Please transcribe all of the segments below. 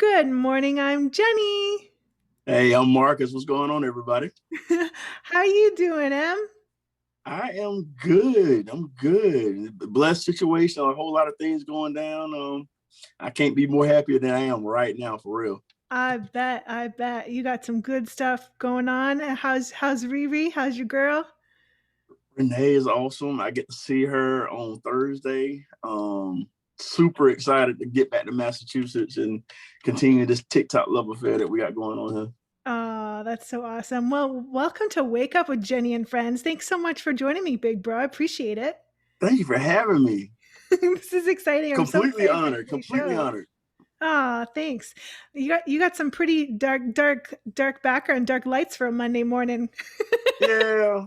Good morning, I'm Jenny. Hey, I'm Marcus. What's going on, everybody? How you doing, Em? I am good. I'm good. Blessed situation. A whole lot of things going down. I can't be more happier than I am right now, for real. I bet. You got some good stuff going on. How's Riri? How's your girl? Renee is awesome. I get to see her on Thursday. Super excited to get back to Massachusetts and continue this TikTok love affair that we got going on here. Oh, that's so awesome. Well, welcome to Wake Up with Jenny and Friends. Thanks so much for joining me, big bro. I appreciate it. Thank you for having me. This is exciting. I'm so Completely excited for honored. today's Completely show. honored. Ah, thanks. You got some pretty dark background, dark lights for a Monday morning. Yeah,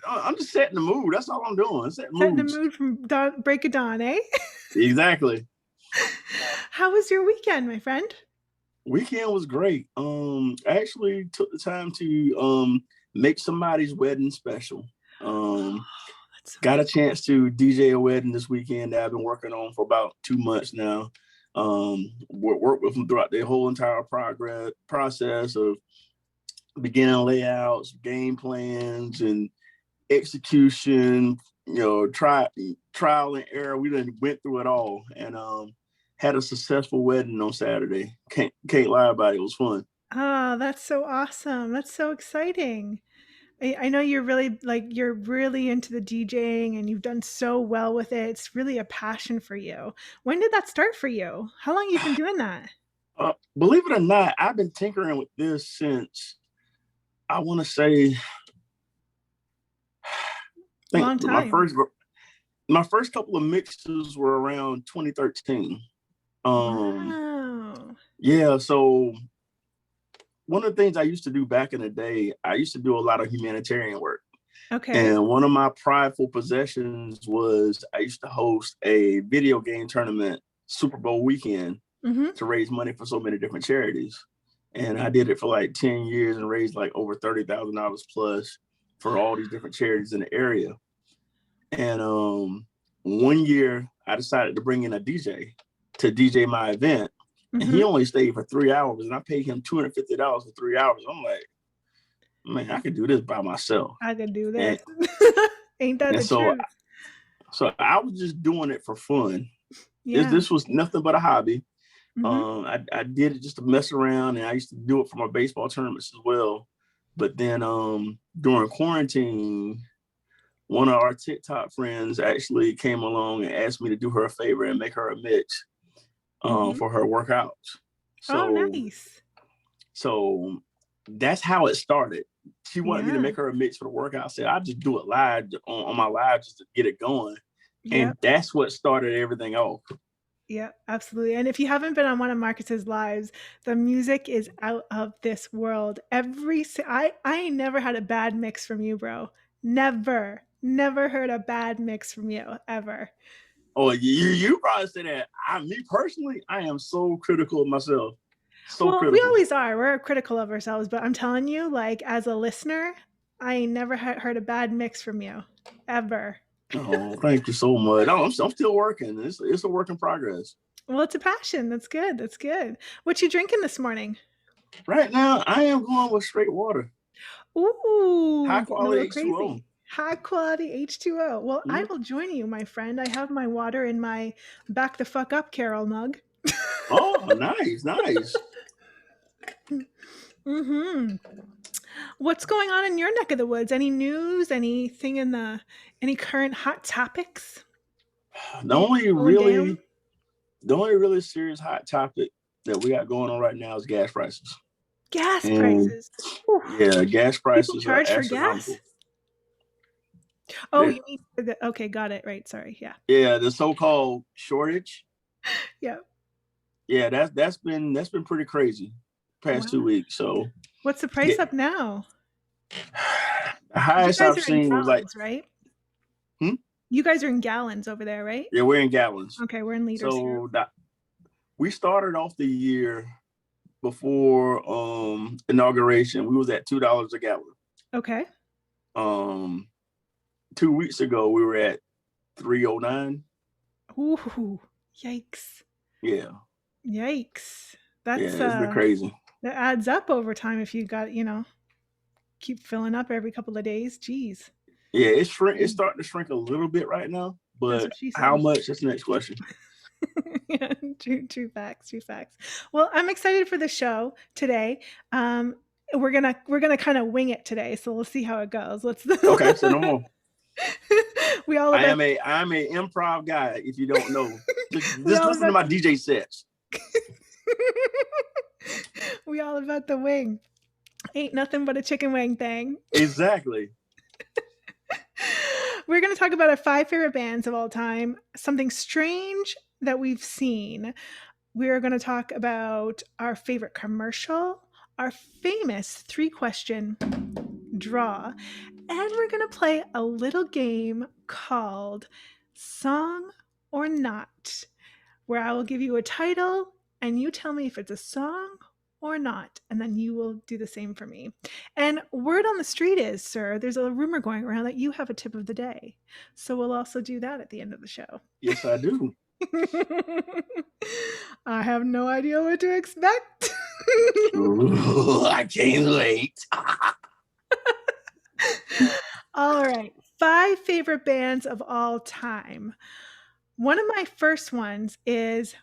I'm just setting the mood. That's all I'm doing. Setting Setting the moods. mood from break of dawn, eh? Exactly. How was your weekend, my friend? Weekend was great. I actually took the time to make somebody's wedding special. Um, That's so got a cool. chance to DJ a wedding this weekend that I've been working on for about 2 months now. Work with them throughout the whole entire progress process of beginning layouts, game plans, and execution. Trial and error. We done went through it all, and had a successful wedding on Saturday. Can't lie about it. It was fun. Ah, that's so awesome. That's so exciting. I know you're really into the DJing and you've done so well with it. It's really a passion for you. When did that start for you? How long you been doing that? Believe it or not, I've been tinkering with this since I want to say, I think Long my time. first couple of mixes were around 2013. Um, Wow. yeah, so one of the things I used to do back in the day, I used to do a lot of humanitarian work. Okay. And one of my prideful possessions was I used to host a video game tournament Super Bowl weekend Mm-hmm. to raise money for so many different charities. And I did it for like 10 years and raised like over $30,000 plus for all these different charities in the area. And one year I decided to bring in a DJ to DJ my event. And he Mm-hmm. only stayed for 3 hours and I paid him $250 for 3 hours. I'm like, man, I could do this by myself. I could do And this. Ain't that and the so truth? so I was just doing it for fun. This Yeah. this was nothing but a hobby. Mm-hmm. I did it just to mess around, and I used to do it for my baseball tournaments as well. But then during quarantine, one of our TikTok friends actually came along and asked me to do her a favor and make her a mix Mm-hmm. for her workouts. Oh, So nice. so that's how it started. She wanted me to Yeah. make her a mix for the workout. I said I'll just do it live on my live just to get it going. And Yep. that's what started everything off. Yeah, absolutely. And if you haven't been on one of Marcus's lives, the music is out of this world. I ain't never had a bad mix from you, bro. Never. Never heard a bad mix from you ever. Oh, you probably say that. Me personally, I am so critical of myself. So Well, we critical. always are. We're critical of ourselves, but I'm telling you, like as a listener, I ain't never heard a bad mix from you ever. Oh, thank you so much. I'm still working. It's a work in progress. Well, it's a passion. That's good. That's good. What you drinking this morning? Right now, I am going with straight water, Ooh, high getting a quality little H2O. crazy. High quality H2O. Well, I Mm-hmm. will join you, my friend. I have my water in my back the fuck up Carol mug. Oh, nice, nice. Mm-hmm. What's going on in your neck of the woods? Any news? Any current hot topics? The Anything only going down? really, the only really serious hot topic that we got going on right now is gas prices. Gas And prices. Whew. yeah, gas People prices are charge for gas? astronomical. Oh, They're, you mean okay, got it. Right. Sorry. Yeah. yeah, the so-called shortage. Yeah. Yeah, that's been pretty crazy past Wow. 2 weeks. So What's the yeah, price up now? the You highest guys I've are in seen was like, gallons, right? hmm? You guys are in gallons over there, right? Yeah, we're in gallons. Okay, we're in liters here. So we started off the year before inauguration. We was at $2 a gallon. Okay. Um, 2 weeks ago we were at 309. Ooh, yikes. Yeah, Yikes. Yeah, That's it's been crazy. that adds up over time if you got, keep filling up every couple of days. Jeez. Yeah, it's Mm, starting to shrink a little bit right now, that's but what she how said. much? That's the next question. Yeah, true facts, true facts. Well, I'm excited for the show today. Um, we're gonna kind of wing it today, so we'll see how it goes. Let's Okay, so no more. we all about I am a improv guy. If you don't know, we just all listen to about my DJ sets. we all about the wing. Ain't nothing but a chicken wing thing. Exactly. We're going to talk about our five favorite bands of all time, something strange that we've seen. We're going to talk about our favorite commercial, our famous three-question draw, and we're going to play a little game called Song or Not, where I will give you a title and you tell me if it's a song or not, and then you will do the same for me. And word on the street is, sir, there's a rumor going around that you have a tip of the day. So we'll also do that at the end of the show. Yes, I do. I have no idea what to expect. Ooh, I can't wait. All right. Five favorite bands of all time. One of my first ones is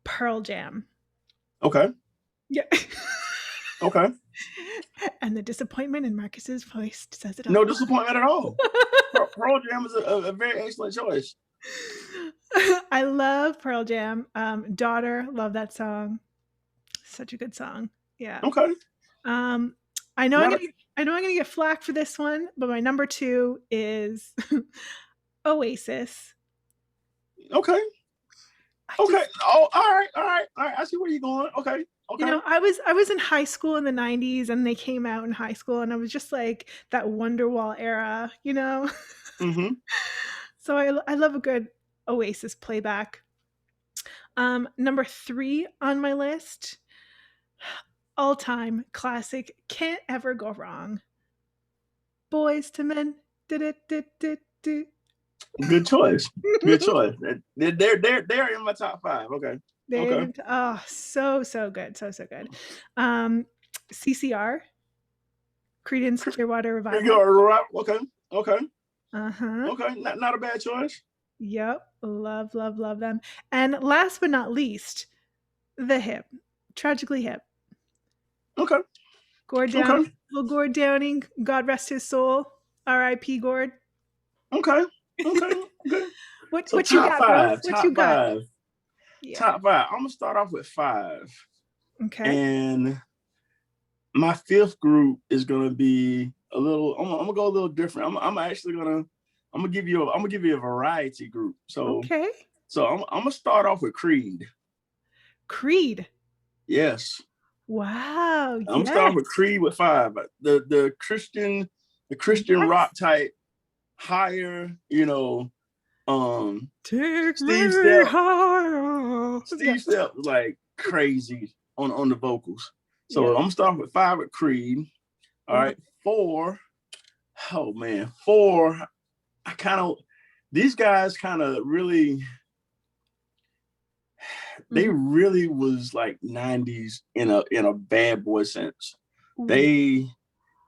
Pearl Jam. Okay. Yeah. Okay. And the disappointment in Marcus's voice says it No all. disappointment at all. Pearl Jam is a very excellent choice. I love Pearl Jam. Daughter, love that song. Such a good song. Yeah. Okay. Um, I know I'm Not gonna a, I know I'm gonna get flack for this one, but my number two is Oasis. okay. I Okay. just Oh, all right. All right. All right. I see where you're going. Okay. Okay. I was in high school in the 90s and they came out in high school and I was just like that Wonderwall era. Mm-hmm. So I love a good Oasis playback. Number three on my list, all time classic, can't ever go wrong. Boys to Men. Du-du-du-du-du. Good choice. Good choice. They're in my top five. Okay. Okay. Oh, so good, so good. Um, CCR, Creedence Clearwater Revival. Okay. Okay. Uh huh. Okay. Not a bad choice. Yep, love, love, love them. And last but not least, The Hip, Tragically Hip. Okay. Gord Downing, Okay. little Gord Downing, God rest his soul. R.I.P. Gord. Okay. Okay. Okay. What So what you got, bro? What you top got? five, Yeah. top five. I'm gonna start off with five, Okay. and my fifth group is gonna be a little. I'm gonna go a little different. I'm actually gonna. I'm gonna give you a variety group. Okay. I'm gonna start off with Creed. Creed. Yes, Wow. I'm gonna start off with Yes. Creed with five. The Christian Yes. rock type, higher. Take Steve me Step. higher. Yeah. Steve Step was like crazy on the vocals. So Yep. I'm gonna start with five with Creed. All Love. right, four. Oh man, four. I kind of these guys kind of really they Mhm. really was like 90s in a bad boy sense. Ooh. They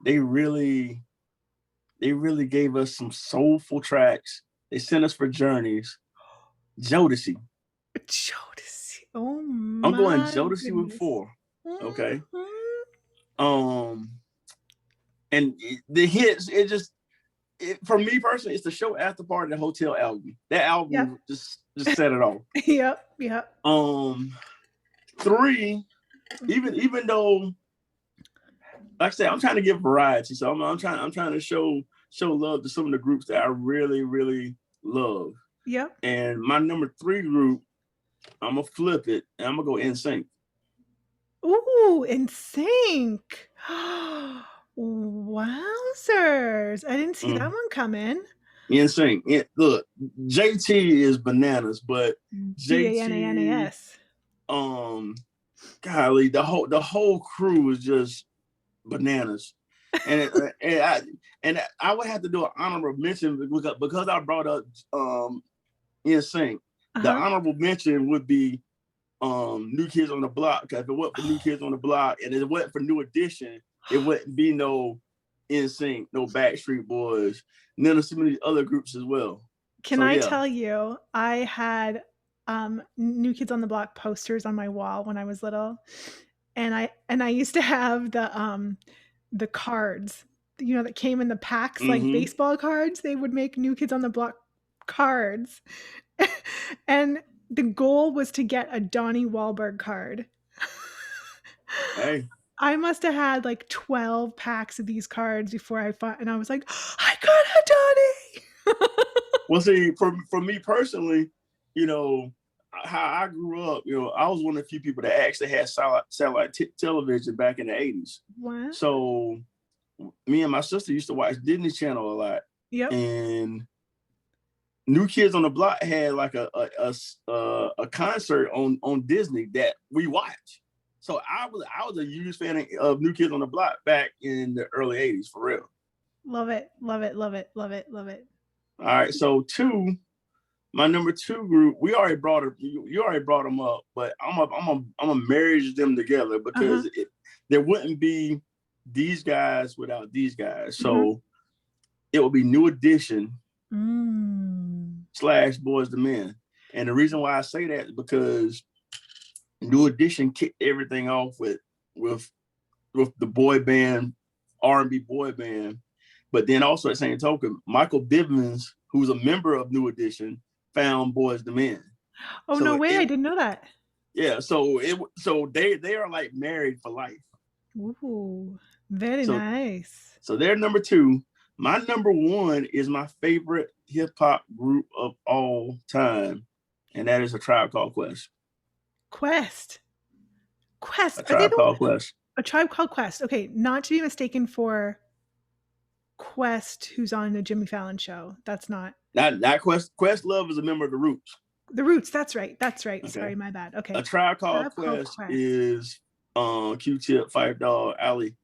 they really they really gave us some soulful tracks. They sent us for journeys. Jodeci. Jodeci. Oh I'm going my Jodeci with goodness. four. Okay. Mhm. Um and the hits, for me personally, it's the show after party, the hotel album. That Yep. album just set it off. Yep. Yep. Three, even though, like I said, I'm trying to give variety, so I'm trying to show love to some of the groups that I really really love. Yep. And my number three group, I'm gonna flip it and I'm gonna go NSYNC. Ooh, in sync. Wowzers. I didn't see that Mm. one coming. NSYNC. Look, JT is bananas, but JT, Bananas. um, golly, the whole crew is just bananas. And I would have to do an honorable mention because I brought up NSYNC. The Uh-huh. honorable mention would be New Kids on the Block. Because if it wasn't for New Kids on the Block and it wasn't for New Edition, it wouldn't be no NSYNC, no Backstreet Boys, none of some of these other groups as well. Can So I yeah. tell you, I had New Kids on the Block posters on my wall when I was little, and I used to have the cards, you know, that came in the packs like Mm-hmm. baseball cards. They would make New Kids on the Block cards, and the goal was to get a Donnie Wahlberg card. Hey. I must have had like 12 packs of these cards before I fought, and I was like, I got a Donnie. Well, see, for me personally, you know, how I grew up, you know, I was one of the few people that actually had satellite television back in the 80s. What? So me and my sister used to watch Disney Channel a lot. Yep. And New Kids on the Block had like a concert on Disney that we watched. So I was a huge fan of New Kids on the Block back in the early 80s, for real. Love it. Love it. Love it. Love it. Love it. All right, so my number two group, you already brought them up, but I'm gonna marriage them together because there wouldn't be these guys without these guys. So it would be New Edition / Boys II Men. And the reason why I say that is because New Edition kicked everything off with the boy band, R&B boy band. But then also at the same token, Michael Bivins, who's a member of New Edition, found Boys II Men. Oh, so no way! I didn't know that. Yeah, so they are like married for life. Ooh, very nice. So they're number two. My number one is my favorite hip hop group of all time, and that is A Tribe Called Quest. Quest. A Tribe Called Quest. A Tribe Called Quest. Okay, not to be mistaken for Quest, who's on the Jimmy Fallon show. That's not Quest. Questlove is a member of the Roots. The Roots. That's right. Okay. Sorry, my bad. Okay. A Tribe Called Quest is Q-Tip, Phife Dawg, Ali.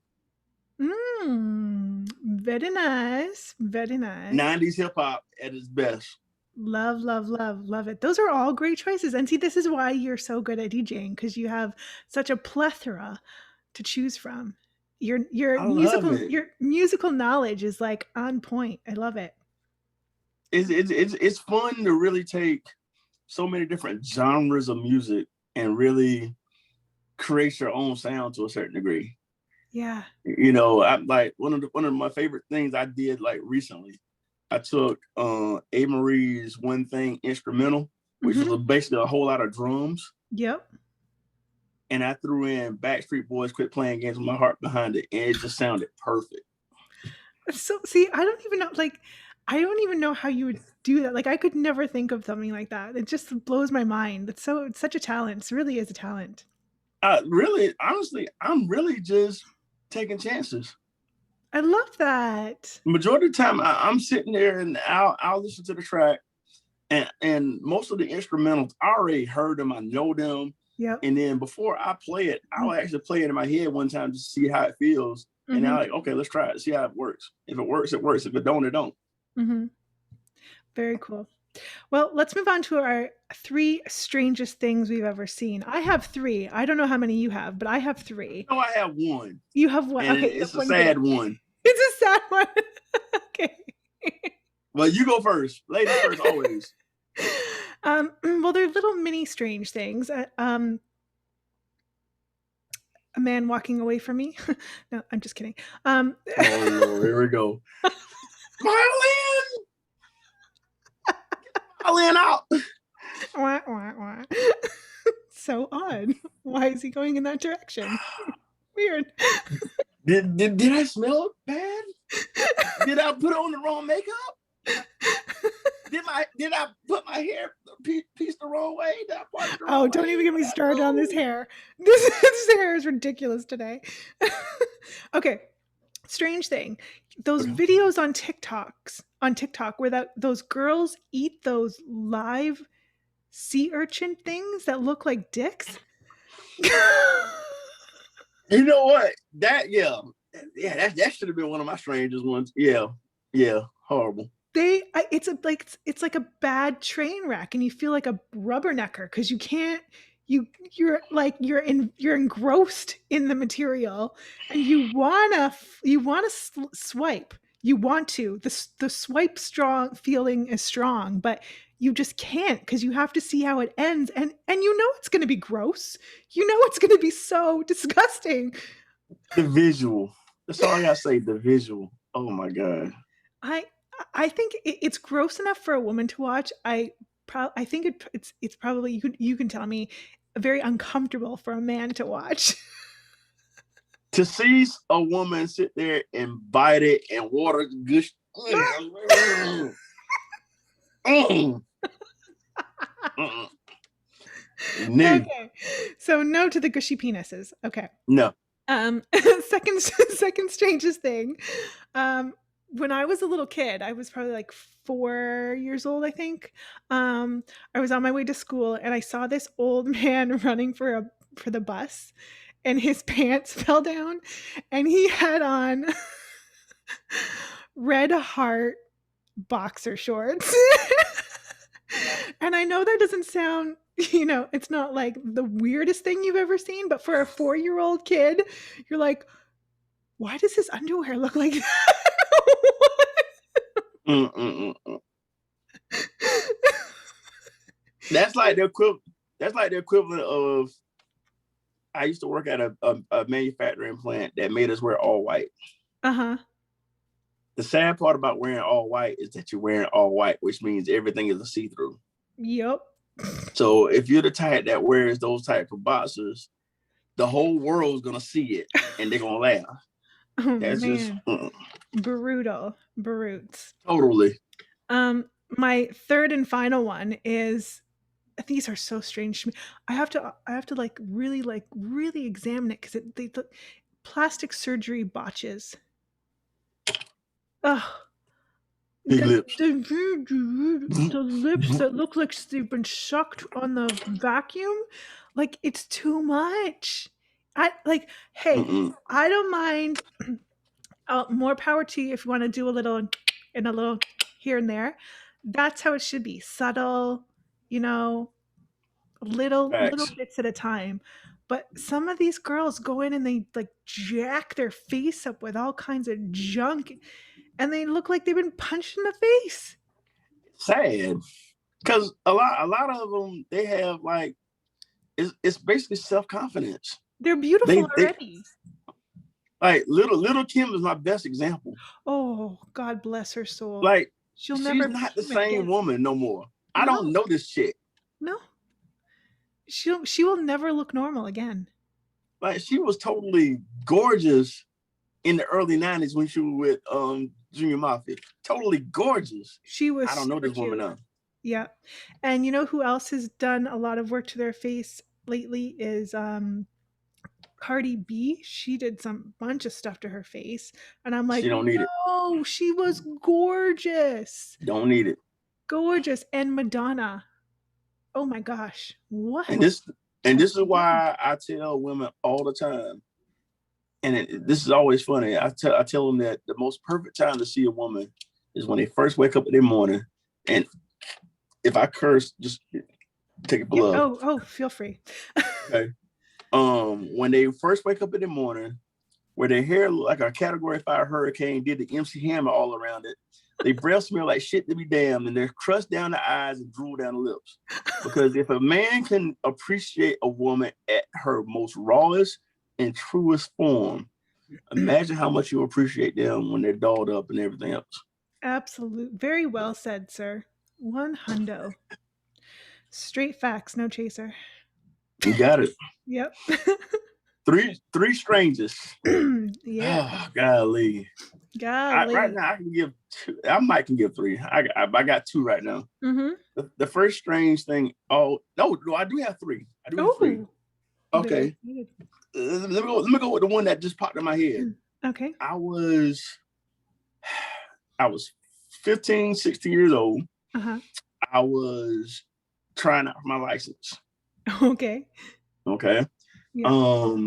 Very nice. Very nice. 90s hip hop at its best. Love, love, love, love it. Those are all great choices. And see, this is why you're so good at DJing, because you have such a plethora to choose from. Your musical knowledge is like on point. I love it. It's fun to really take so many different genres of music and really create your own sound to a certain degree. Yeah. You know, I'm like one of my favorite things I did like recently. I took A. Marie's One Thing instrumental, which was basically a whole lot of drums. Yep. And I threw in Backstreet Boys Quit Playing Games with My Heart behind it, and it just sounded perfect. So see, I don't even know how you would do that. Like, I could never think of something like that. It just blows my mind. It's such a talent. It really is a talent. Honestly, I'm really just taking chances. I love that. Majority of the time, I'm sitting there and I'll listen to the track, and most of the instrumentals, I already heard them. I know them. Yep. And then before I play it, I'll actually play it in my head one time to see how it feels. And I'm like, okay, let's try it. See how it works. If it works, it works. If it don't, it don't. Very cool. Well, let's move on to our 3 strangest things we've ever seen. I have 3. I don't know how many you have, but I have 3. No, I have 1. You have 1. Okay, it's a sad one. It's a sad one. Okay. Well, you go first. Ladies first, always. Well, they're little mini strange things. A man walking away from me. No, I'm just kidding. Oh, Lord, here we go. Violin out. Wah, wah, wah. So odd. Why is he going in that direction? Weird. Did I smell bad? Did I put on the wrong makeup? Did I put my hair piece the wrong way? Don't even get me started on this hair. This hair is ridiculous today. Okay. Strange thing. Those videos on TikTok where those girls eat those live sea urchin things that look like dicks. You know what? That should have been one of my strangest ones. Yeah, horrible. It's like a bad train wreck, and you feel like a rubbernecker because you can't you're engrossed in the material, and you wanna swipe. You want to. The swipe strong feeling is strong, but you just can't because you have to see how it ends, and you know it's gonna be gross. You know it's gonna be so disgusting. The visual. That's all I gotta say. The visual. Oh my god. I I think it's gross enough for a woman to watch. I think it's probably, you can tell me, very uncomfortable for a man to watch. To see a woman sit there and bite it and water gush. No, Okay, so no to the gushy penises. Okay. no. Second strangest thing. Um, when I was a little kid, I was probably like 4 years old, I think. I was on my way to school and I saw this old man running for the bus, and his pants fell down, and he had on red heart boxer shorts. And I know that doesn't sound, it's not like the weirdest thing you've ever seen, but for a 4-year-old kid, you're like, why does his underwear look like that? Mm-mm-mm. That's like the equivalent. That's like the equivalent of. I used to work at a manufacturing plant that made us wear all white. Uh-huh. The sad part about wearing all white is that you're wearing all white, which means everything is a see-through. Yep. So if you're the type that wears those type of boxers, the whole world's gonna see it and they're gonna laugh. Oh That's just man. Brutal. Brutes. totally. My third and final one is, these are so strange to me. I have to like really examine it because they look, plastic surgery botches. Ugh. Big The, lips. the lips that look like they've been sucked on the vacuum, like it's too much. Hey, Mm-mm. I don't mind. More power to you if you want to do a little and a little here and there. That's how it should be. Subtle, you know, little Facts. bits at a time. But some of these girls go in and they like jack their face up with all kinds of junk, and they look like they've been punched in the face. Sad. Because a lot of them they have like it's basically self-confidence. They're beautiful They already. like little Kim is my best example. Oh, God bless her soul. Like She'll she's never not the be same again. woman no more. I don't No, know this shit. no. She will never look normal again. Like she was totally gorgeous in the early 90s when she was with Junior Mafia. Totally gorgeous. She was I don't know super this woman cute. now. Yeah. And you know who else has done a lot of work to their face lately is Cardi B. She did some bunch of stuff to her face, and I'm She like, don't need it. "No, she was gorgeous." Don't need it. Gorgeous. And Madonna. Oh my gosh. And What this and has this is she done? why I tell women all the time. And this is always funny. I tell them that the most perfect time to see a woman is when they first wake up in the morning. And if I curse, just take it for Yeah. love. Oh, feel free. Okay. When they first wake up in the morning, where their hair look like a Category 5 hurricane did the MC Hammer all around it. They breath smell like shit to be damned, and they're crushed down the eyes and drool down the lips. Because if a man can appreciate a woman at her most rawest and truest form, imagine how much you appreciate them when they're dolled up and everything else. Absolute. Very well said, sir. One hundo. Straight facts, no chaser. You got it. Yep. Three strangers. Yeah. Oh, golly. Right Golly. now I can give two. I might can give three. I got two right now. Mm-hmm. The first strange thing. Oh no, I do have three. I do have three. Oh, very Okay. excited. Let me go with the one that just popped in my head. Okay. I was 15, 16 years old. Uh-huh. I was trying out for my license. Okay. Okay. Yeah.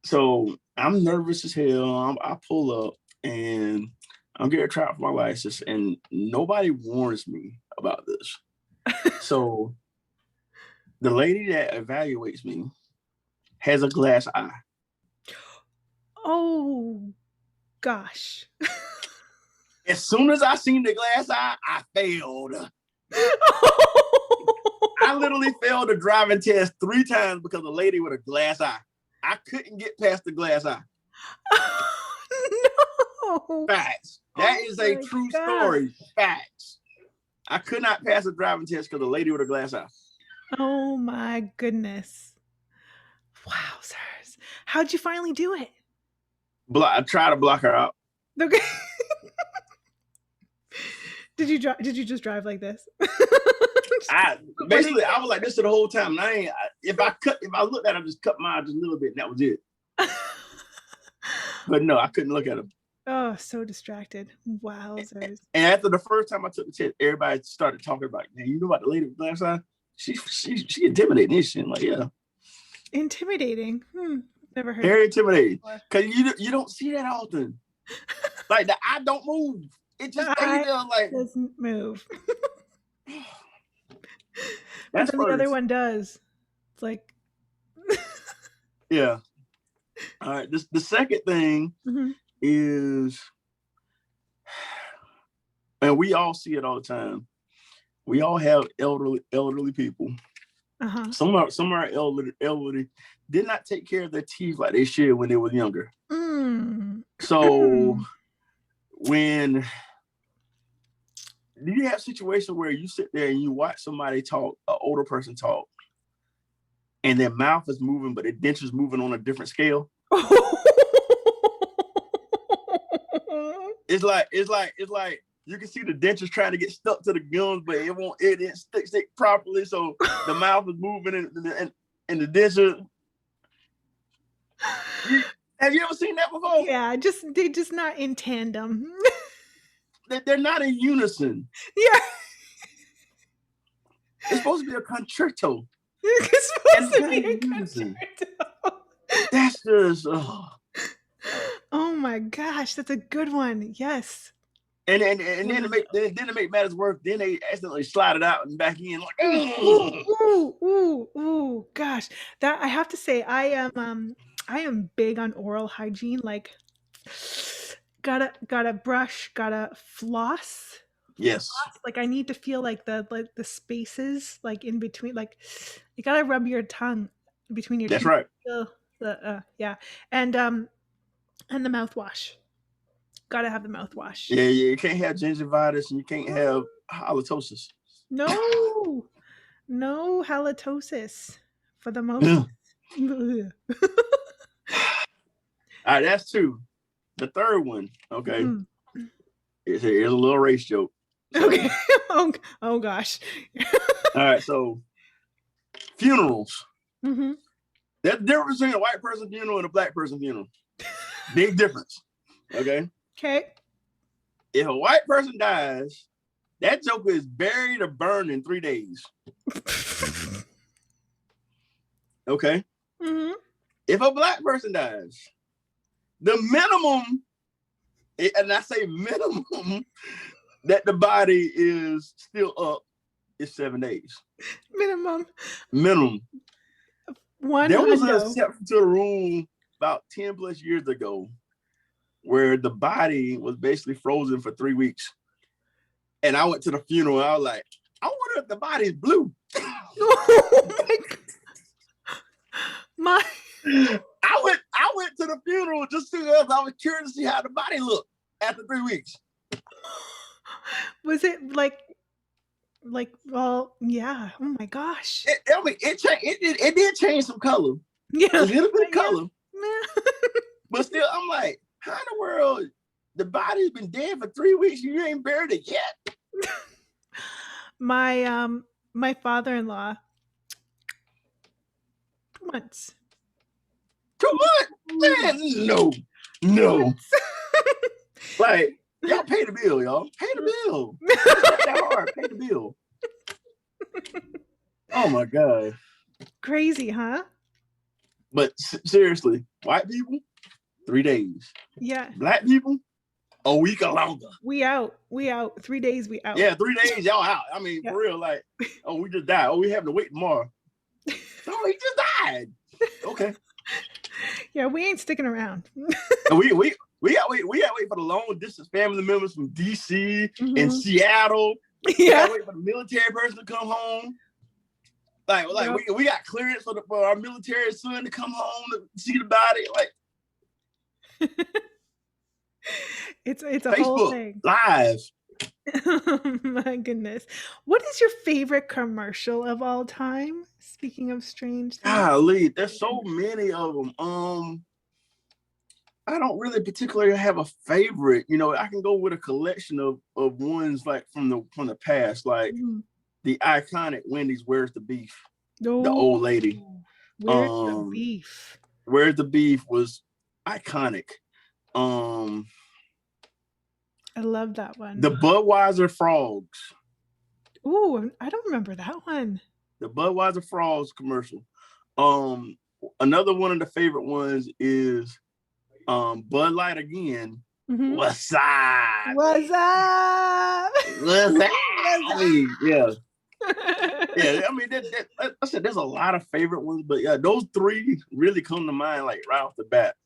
So I'm nervous as hell. I pull up and I'm getting tried for my license, and nobody warns me about this. So The lady that evaluates me has a glass eye. Oh gosh. As soon as I seen the glass eye, I failed. I literally failed the driving test 3 times because of a lady with a glass eye. I couldn't get past the glass eye. No. Facts. That is a true story. Facts. I could not pass the driving test because of a lady with a glass eye. Oh my goodness. Wowzers. How'd you finally do it? I tried to block her out. Okay. Did you just drive like this? I was like this the whole time. And if I looked at her, just cut mine just a little bit, and that was it. But no, I couldn't look at her. Oh, so distracted. Wowzers. And after the first time I took the test, everybody started talking about, man, you know about the lady with the glass eye? She intimidating this shit. Like, yeah. Intimidating. Never heard. Very intimidating. Because you don't see that often. Like the eye don't move. It just stays there like doesn't move. That's but then the other one does. It's like yeah. All right. The second thing is, and we all see it all the time. We all have elderly people. Some are elderly did not take care of their teeth like they should when they were younger. So when do you have situations where you sit there and you watch somebody talk, an older person talk, and their mouth is moving, but their dentures moving on a different scale? It's like you can see the dentures trying to get stuck to the gums, but it didn't stick properly. So the mouth is moving and the denture. Have you ever seen that before? Yeah, they're just not in tandem. They're not in unison. Yeah. It's supposed to be a concerto. It's supposed to be a concerto. That's just oh my gosh, that's a good one. Yes. And then to make matters worse, then they accidentally slide it out and back in like ooh, gosh. That I have to say, I am big on oral hygiene. Like gotta brush, gotta floss. Yes. Like I need to feel like the spaces like in between, like you gotta rub your tongue between your That's teeth. right. Yeah. And the mouthwash. Gotta have the mouthwash. Yeah, you can't have gingivitis and you can't have halitosis. No halitosis for the most. All right, that's 2. The third one, okay. Here's a little race joke. So, okay. oh gosh. All right, so funerals. There's a difference between a white person funeral and a black person funeral. Big difference. Okay. Okay. If a white person dies, that joker is buried or burned in 3 days. Okay. If a black person dies, the minimum, and I say minimum, that the body is still up is 7 days. Minimum. There was an exception to the rule about 10 plus years ago where the body was basically frozen for 3 weeks. And I went to the funeral and I was like, I wonder if the body's blue. Oh my God. I went to the funeral just because I was curious to see how the body looked after 3 weeks. Was it like well, yeah. Oh my gosh. It did change some color. Yeah. A little bit of color. Yeah. But still, I'm like, how in the world the body's been dead for 3 weeks and you ain't buried it yet? My father-in-law 2 months. 2 months? Man, no. Like, y'all pay the bill, y'all. Pay the bill. It's not that hard. Pay the bill. Oh my God. Crazy, huh? But seriously, white people, 3 days. Yeah. Black people, a week or longer. We out. 3 days, we out. Yeah, 3 days, y'all out. I mean, for real, like, oh, we just died. Oh, we have to wait tomorrow. Oh, he just died. Okay. Yeah, we ain't sticking around. And we got to wait for the long distance family members from DC and Hmm. Seattle. We got Yeah. to wait for the military person to come home. Like Yep. we got clearance for our military son to come home to see the body. Like It's a whole Facebook thing. Live. Oh my goodness. What is your favorite commercial of all time? Speaking of strange things. Golly, there's so many of them. I don't really particularly have a favorite. I can go with a collection of ones like from the past, like Mhm. the iconic Wendy's "Where's the Beef?" The old lady. Oh, where's the Um, beef? "Where's the Beef?" was iconic. Um, I love that one. the Budweiser Frogs. Ooh, I don't remember that one. The Budweiser Frogs commercial. Um, Another one of the favorite ones is Bud Light again. Mhm. Wasabi. What's up? What's Wasabi. Yeah. up? Yeah, I mean, I said there's a lot of favorite ones, but yeah, those three really come to mind like right off the bat.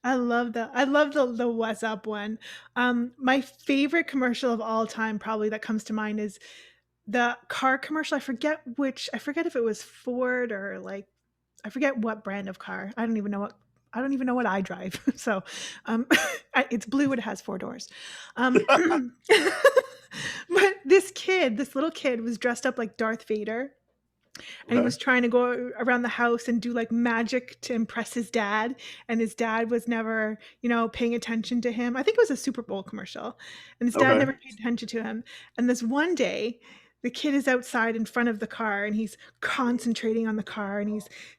I love that. I love the "What's Up" one. My favorite commercial of all time, probably that comes to mind, is the car commercial. I forget if it was Ford or like I forget what brand of car. I don't even know what I drive. So, um, it's blue. It has four doors. But this little kid, was dressed up like Darth Vader, and he Okay. was trying to go around the house and do like magic to impress his dad, and his dad was never paying attention to him. I think it was a Super Bowl commercial, and his dad Okay. never paid attention to him. And this one day, the kid is outside in front of the car, and he's concentrating on the car, and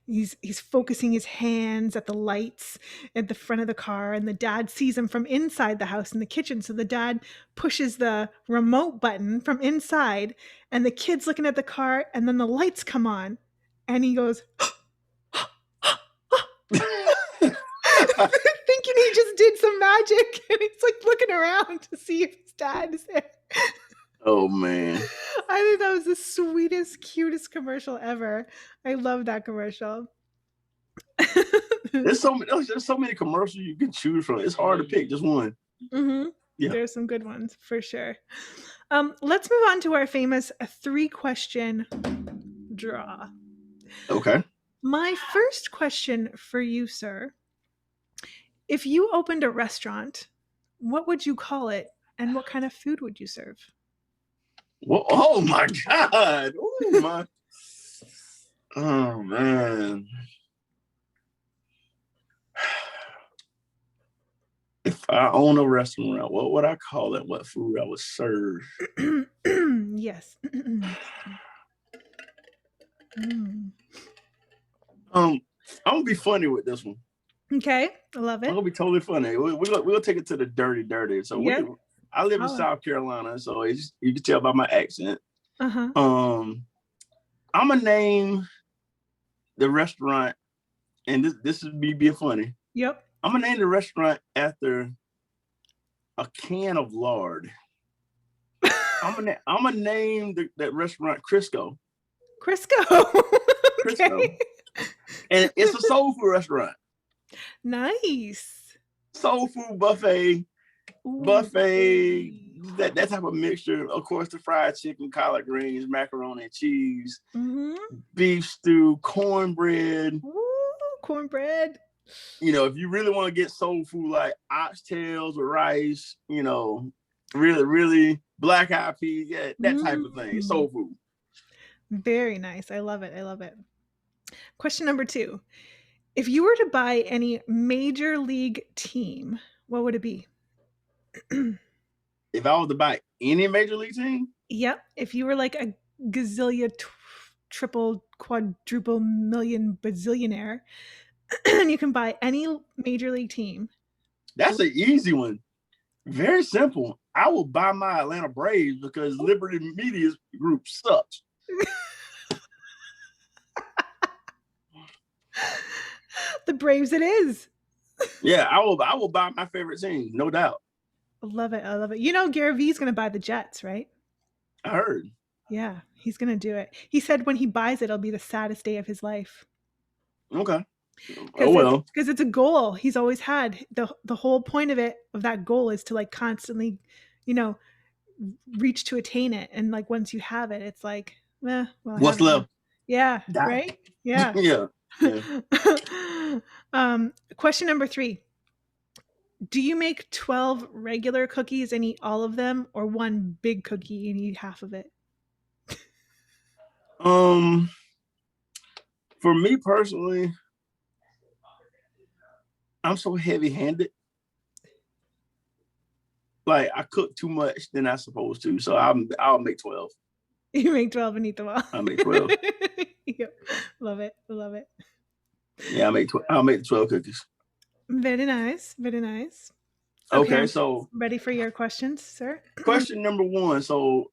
he's focusing his hands at the lights at the front of the car, and the dad sees him from inside the house in the kitchen. So the dad pushes the remote button from inside, and the kid's looking at the car, and then the lights come on, and he goes thinking he just did some magic, and he's like looking around to see if his dad is there. Oh man, I think that was the sweetest, cutest commercial ever. I love that commercial. there's so many commercials you can choose from. It's hard to pick just one. Hmm. Yeah. There's some good ones for sure. Let's move on to our famous three-question draw. Okay. My first question for you, sir: if you opened a restaurant, what would you call it, and what kind of food would you serve? Well, oh my God. Oh my. Oh man. If I own a restaurant, what would I call it? What food I would serve? Yes. Mm. I'm gonna be funny with this one. Okay, I love I'm it. gonna be totally funny. We'll take it to the dirty. So Yeah. I live in Oh. South Carolina, so you can tell by my accent. Uh-huh. Um, I'm gonna name the restaurant, and this is me being funny. Yep. I'm gonna name the restaurant after a can of lard. I'm gonna name that restaurant Crisco. Crisco. Crisco, Okay. and it's a soul food restaurant. Nice. Soul food buffet, Ooh. buffet. That type of mixture. Of course, the fried chicken, collard greens, macaroni and cheese, Mm-hmm. beef stew, cornbread. Ooh, cornbread. If you really want to get soul food like oxtails or rice, really, really black eyed peas, yeah, that type of thing. Mm. Soul food. Very nice. I love it. I love it. Question number 2. If you were to buy any major league team, what would it be? If I was to buy any major league team, Yep. If you were like a gazillion, triple, quadruple million bazillionaire, and you can buy any major league team. that's an easy one. Very simple. I will buy my Atlanta Braves because Liberty Media Group sucks. The Braves it is. Yeah, I will buy my favorite team, no doubt. I love it. I love it. You know, Gary V's going to buy the Jets, right? I heard. Yeah, he's going to do it. He said when he buys it, it'll be the saddest day of his life. Okay. Oh because well. it's a goal he's always had. The whole point of it of that goal is to like constantly, you know, reach to attain it. And like once you have it, it's like, well, I have What's it now. left? Yeah, Die. right? Yeah. Yeah. Yeah. Question number 3. Do you make 12 regular cookies and eat all of them, or one big cookie and eat half of it? Um, for me personally, I'm so heavy-handed. Like I cook too much than I'm supposed to, so I'll make 12. You make 12 and eat them all. I'll make 12. Yep. Love it. Love it. Yeah, I'll make the 12 cookies. Very nice. Very nice. Okay, Okay, I'm so ready for your questions, sir. question number one. So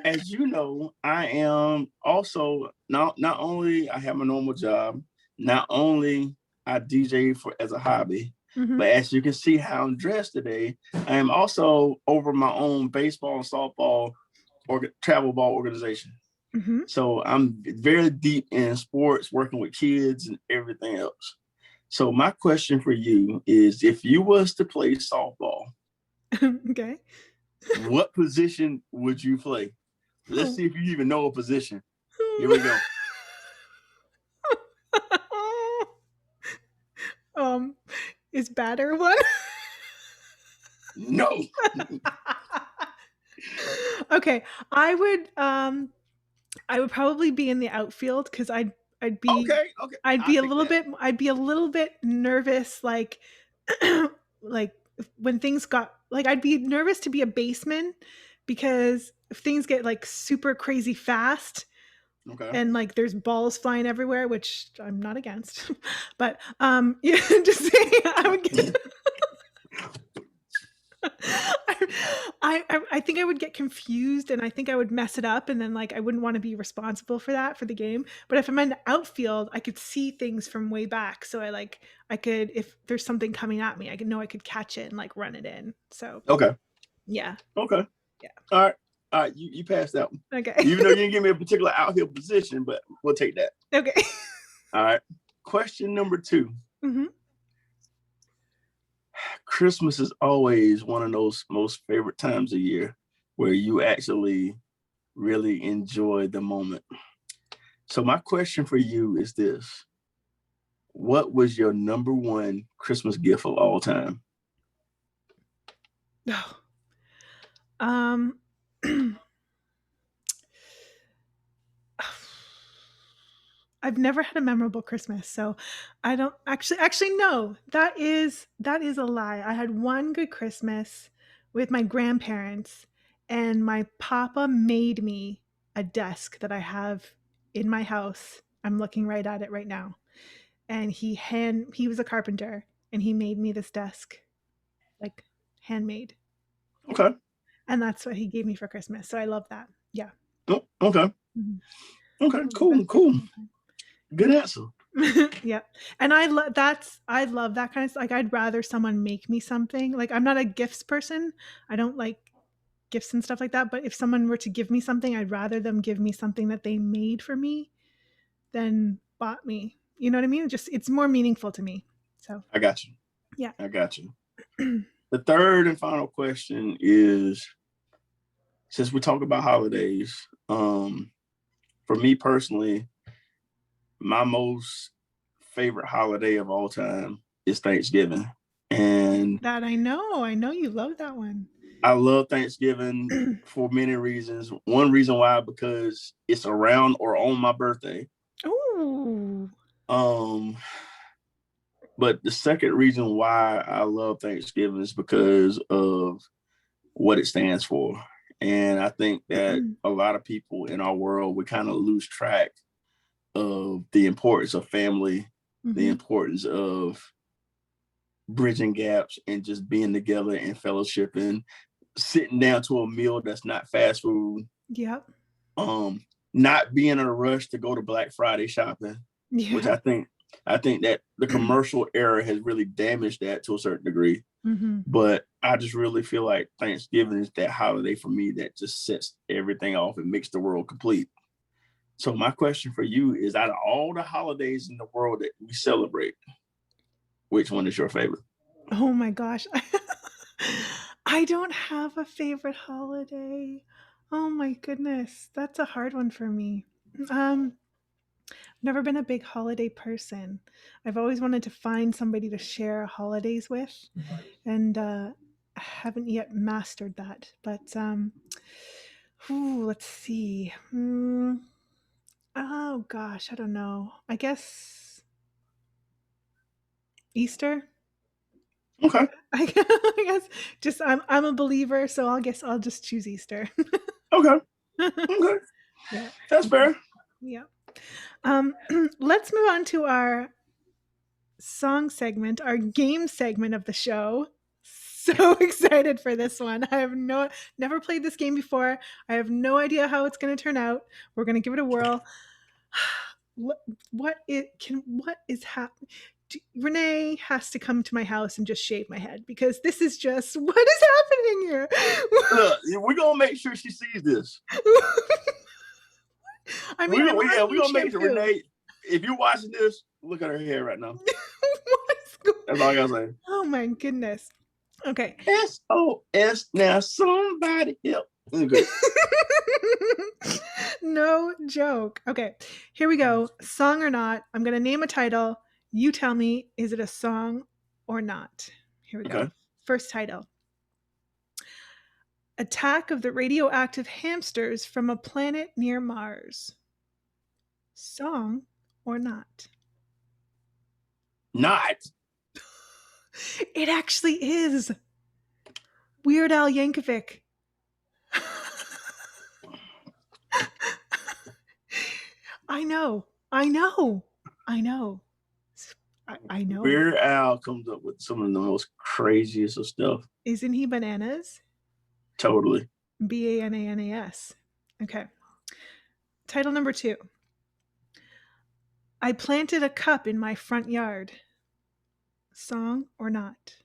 as you know, I am also not only I have a normal job, not only I DJ for as a hobby, Hmm. but as you can see how I'm dressed today, I am also over my own baseball and softball or travel ball organization. Hmm. So I'm very deep in sports, working with kids and everything else. So my question for you is, if you was to play softball, Okay. what position would you play? Let's Oh. see if you even know a position. Here we go. um, is batter one? No. Okay, I would probably be in the outfield because I'd be Okay. Okay. I'll take that. I'd be a little bit nervous, like like when things got like I'd be nervous to be a baseman because if things get like super crazy fast Okay. and like there's balls flying everywhere, which I'm not against, but yeah, just saying I would get I think I would get confused and I think I would mess it up and then like I wouldn't want to be responsible for that for the game. But if I'm in the outfield, I could see things from way back. So I could if there's something coming at me, I could know I could catch it and like run it in. So Okay. yeah. Okay. Yeah. All right. All right. You passed that one. Okay. Even though you didn't give me a particular outhill position, but we'll take that. Okay. All right. Question number 2. Hmm. Christmas is always one of those most favorite times of year where you actually really enjoy the moment. So my question for you is this. What was your number one Christmas gift of all time? Oh. Um I've never had a memorable Christmas, so I don't actually no. That is a lie. I had one good Christmas with my grandparents and my papa made me a desk that I have in my house. I'm looking right at it right now. And he was a carpenter and he made me this desk like handmade. Okay. And that's what he gave me for Christmas. So I love that. Yeah. Oh, okay. Mhm. Okay. One of the Cool. best gifts Cool. of all time. Good answer. Yeah. And I love that kind of like I'd rather someone make me something. Like I'm not a gifts person. I don't like gifts and stuff like that, but if someone were to give me something, I'd rather them give me something that they made for me than bought me. You know what I mean? Just it's more meaningful to me. So, I got you. yeah. I got you. The third and final question is, since we talk about holidays, for me personally, my most favorite holiday of all time is Thanksgiving. And That I know. I know you love that one. I love Thanksgiving for many reasons. One reason why, because it's around or on my birthday. Oh. Um, but the second reason why I love Thanksgiving is because of what it stands for. And I think that a lot of people in our world, we kind of lose track of the importance of family, the Hmm. importance of bridging gaps and just being together and fellowshipping, sitting down to a meal that's not fast food, Yep. um, not being in a rush to go to Black Friday shopping, which Yeah. I think that the commercial era has really damaged that to a certain degree. Hmm. But I just really feel like Thanksgiving is that holiday for me that just sets everything off and makes the world complete. So my question for you is, out of all the holidays in the world that we celebrate, which one is your favorite? Oh my gosh. I don't have a favorite holiday. Oh my goodness. That's a hard one for me. Um, Never been a big holiday person. I've always wanted to find somebody to share holidays with, and I haven't yet mastered that. But let's see. Oh gosh, I don't know. I guess Easter. Okay. I guess just I'm a believer, so I guess I'll just choose Easter. Okay. Okay. Yeah, That's fair. yeah. Um, let's move on to our song segment, our game segment of the show. So excited for this one. I have never played this game before. I have no idea how it's going to turn out. We're going to give it a whirl. What is happening? Renee has to come to my house and just shave my head because this is just what is happening here. Look, we're gonna make sure she sees this. I mean, I'm We're asking gonna make sure shampoo. Renee, if you're watching this, look at her hair right now. What's going? That's all I gotta say. Oh my goodness. Okay. SOS. Now somebody help. Okay. No joke. Okay, here we go. Song or not? I'm going to name a title. You tell me, is it a song or not? Here we Okay. go. First title: Attack of the Radioactive Hamsters from a Planet Near Mars. Song or not? Not. It actually is. Weird Al Yankovic. I know. I know. I know. I know. Weird Al comes up with some of the most craziest of stuff. Isn't he bananas? Totally. Bananas. Okay. Title number 2. I planted a cup in my front yard. Song or not?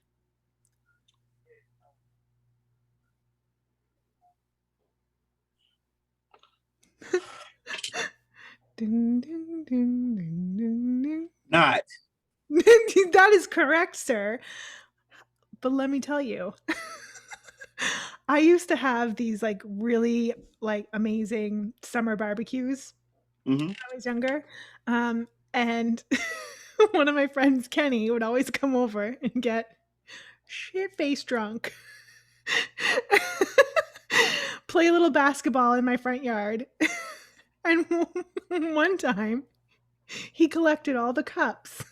Ding, ding, ding, ding, ding, ding. Not. That is correct, sir. But let me tell you, I used to have these like really like amazing summer barbecues Mm-hmm. when I was younger. And one of my friends, Kenny, would always come over and get shit faced drunk, play a little basketball in my front yard. And one time, he collected all the cups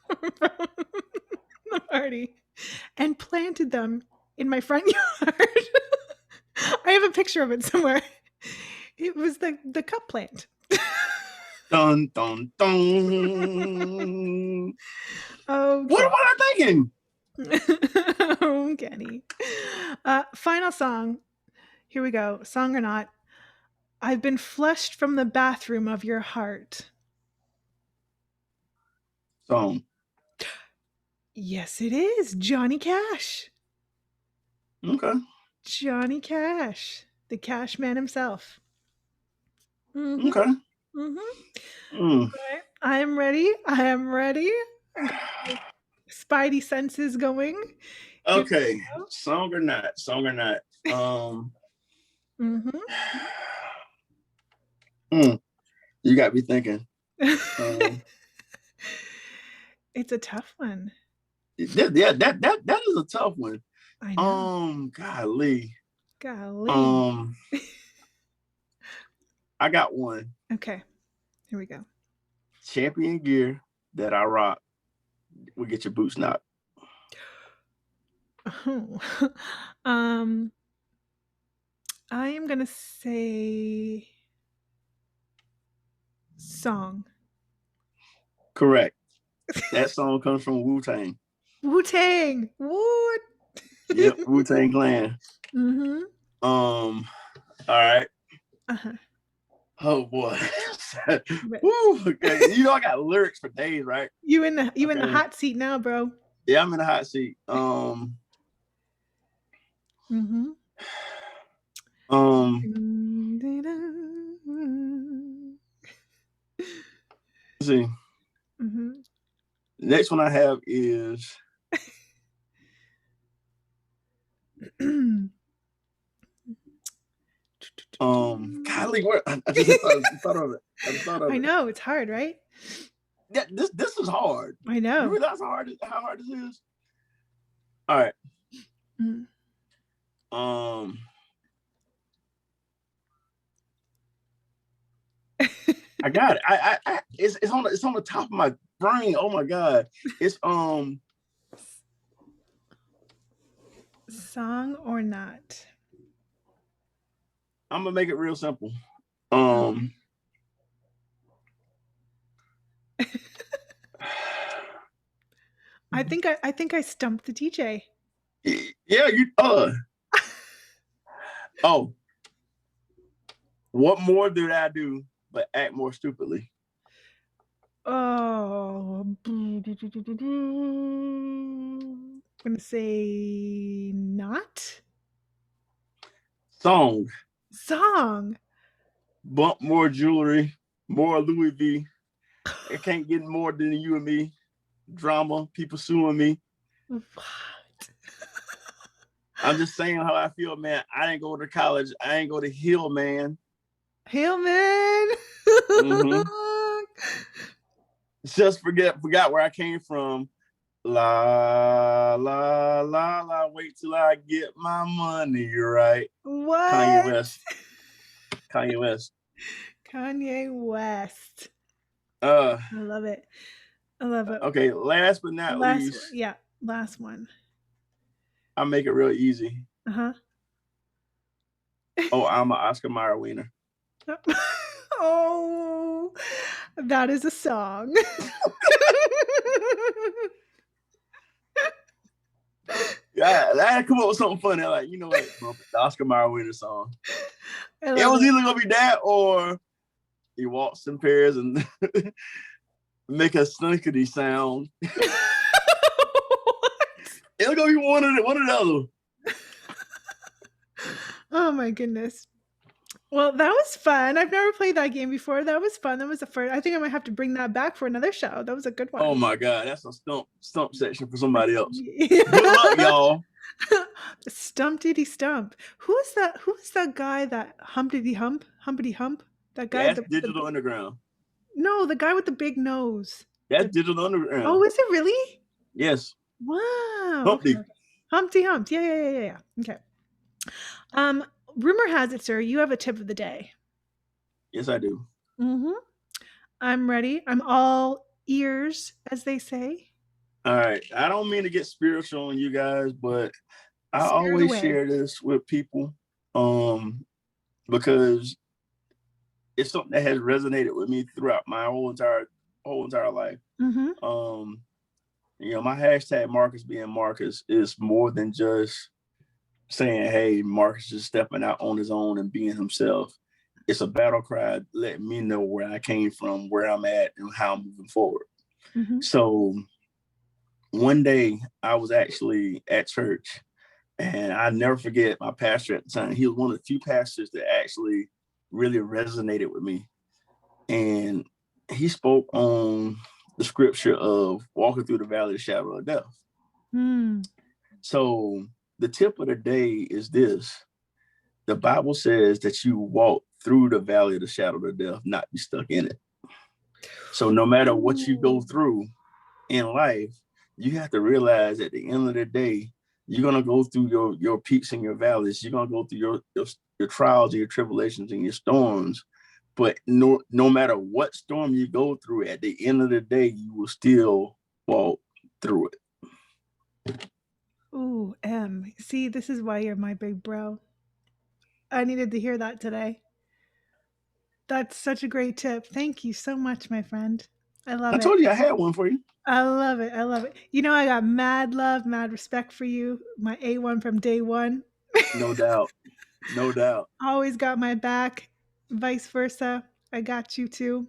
from the party and planted them in my front yard. I have a picture of it somewhere. It was the cup plant. Dun dun dun. What Okay. am I thinking? Oh, Kenny. Final song. Here we go. Song or not? I've been flushed from the bathroom of your heart. Song. Yes, it is. Johnny Cash. Okay. Johnny Cash. The Cash Man himself. Mm-hmm. Okay. Mm-hmm. Mm. Okay. I am ready. I am ready. I got my spidey senses going. Here Okay. we go. Song or not? Song or not? Mm-hmm. You got me thinking. It's a tough one. That is a tough one. I know. Golly. Golly. I got one. Okay. Here we go. Champion gear that I rock will get your boots knocked. Oh. um, I am gonna say song. Correct. That song comes from Wu-Tang. Wu-Tang. What? Yep, Wu-Tang Clan. Mm-hmm. All right. Uh-huh. Oh boy. Woo, okay. You know I got lyrics for days, right? You in the Okay. hot seat now, bro. Yeah, I'm in the hot seat. Mm-hmm. Um, see. Mhm. Next one I have is golly, where I just thought of it. I just thought I of it. know, it's hard, right? Yeah, this is hard. I You know. realize how hard this is? All right. Mm. Um, I got it. It's on the top of my brain. Oh my god. It's Song or not? I'm gonna make it real simple. Okay. Um I think I stumped the DJ. yeah, you oh, what more did I do but act more stupidly? Oh, I'm gonna say not. Song, Song. bump more jewelry, more Louis V. I can't get more than you and me. Drama, people suing me. What? I'm just saying how I feel, man. I didn't go to college. I ain't go to Hill, man. Hail man. Mm-hmm. Just forgot where I came from. La la la la. Wait till I get my money right. Kanye What? West. Kanye West. Kanye West. Uh. I love it. I love it. Okay. Last but not Last least, yeah, last one. I'll make it real easy. Uh-huh. Oh, I'm an Oscar Mayer wiener. Oh, that is a song. Yeah, I had to come up with something funny. Like, you know what? The Oscar Mayer wiener song. I It love was it. either gonna be that or he walks in pairs and make a snunkety sound. It was gonna be one or the other. Oh my goodness. Well, that was fun. I've never played that game before. That was fun. That was the first. I think I might have to bring that back for another show. That was a good Oh one. my god, that's a stump section for somebody else. Good luck, Yeah. y'all. Stump diddy stump. Who is that? Who is that guy that humpity hump? Humpity hump? That guy That's the Digital Underground. no, the guy with the big nose. That's The Digital Underground. oh, is it really? Yes. Wow. Okay, Humpty. okay. Humpty Hump. Yeah, yeah, yeah, yeah, yeah. Okay. Um, rumor has it, sir, you have a tip of the day. Yes, I do. Mhm. I'm ready. I'm all ears, as they say. All right. I don't mean to get spiritual on you guys, but I Spirit always away. share this with people because it's something that has resonated with me throughout my whole entire life. Mhm. Um, my hashtag Marcus being Marcus is more than just saying, hey, Marcus is stepping out on his own and being himself. It's a battle cry letting me know where I came from, where I'm at, and how I'm moving forward. Mhm. So one day I was actually at church, and I never forget my pastor at the time. He was one of the few pastors that actually really resonated with me. And he spoke on the scripture of walking through the valley of the shadow of death. Mm. So the tip of the day is this: the Bible says that you walk through the valley of the shadow of death, not be stuck in it. So no matter what you go Ooh. through in life, you have to realize at the end of the day, you're gonna go through your peaks and your valleys. You're gonna go through your trials and your tribulations and your storms. But no matter what storm you go through, at the end of the day, you will still walk through it. Ooh, M. See, this is why you're my big bro. I needed to hear that today. That's such a great tip. Thank you so much, my friend. I I love it. told you I had one for you. I love it. I love it. You know, I got mad love, mad respect for you. My A1 from day one. No doubt. No doubt. Always got my back. Vice versa. I got you too.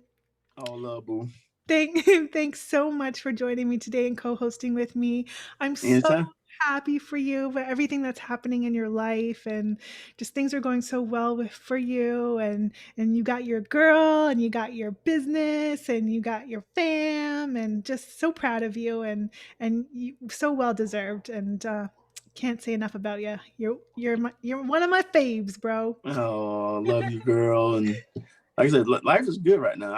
All love, boo. Thanks so much for joining me today and co-hosting with me. I'm so Anytime. happy for you for everything that's happening in your life, and just things are going so well with for you, and you got your girl, and you got your business, and you got your fam, and just so proud of you, and you so well deserved, and can't say enough about you. You're one of my faves, bro. Oh, love you, girl. And like I said, life is good right now.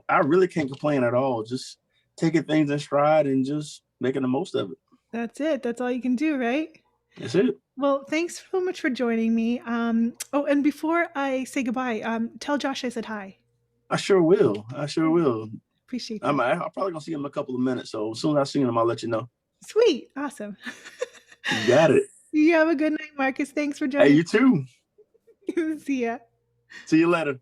I really can't complain at all. Just taking things in stride and just making the most of it. That's it. That's all you can do, right? That's it. Well, thanks so much for joining me. Oh, and before I say goodbye, tell Josh I said hi. I sure will. I sure will. Appreciate I'm that. probably gonna see him in a couple of minutes. So as soon as I see him, I'll let you know. Sweet. Awesome. You got it. You have a good night, Marcus. Thanks for Hey, joining you too. me. See ya. See you later.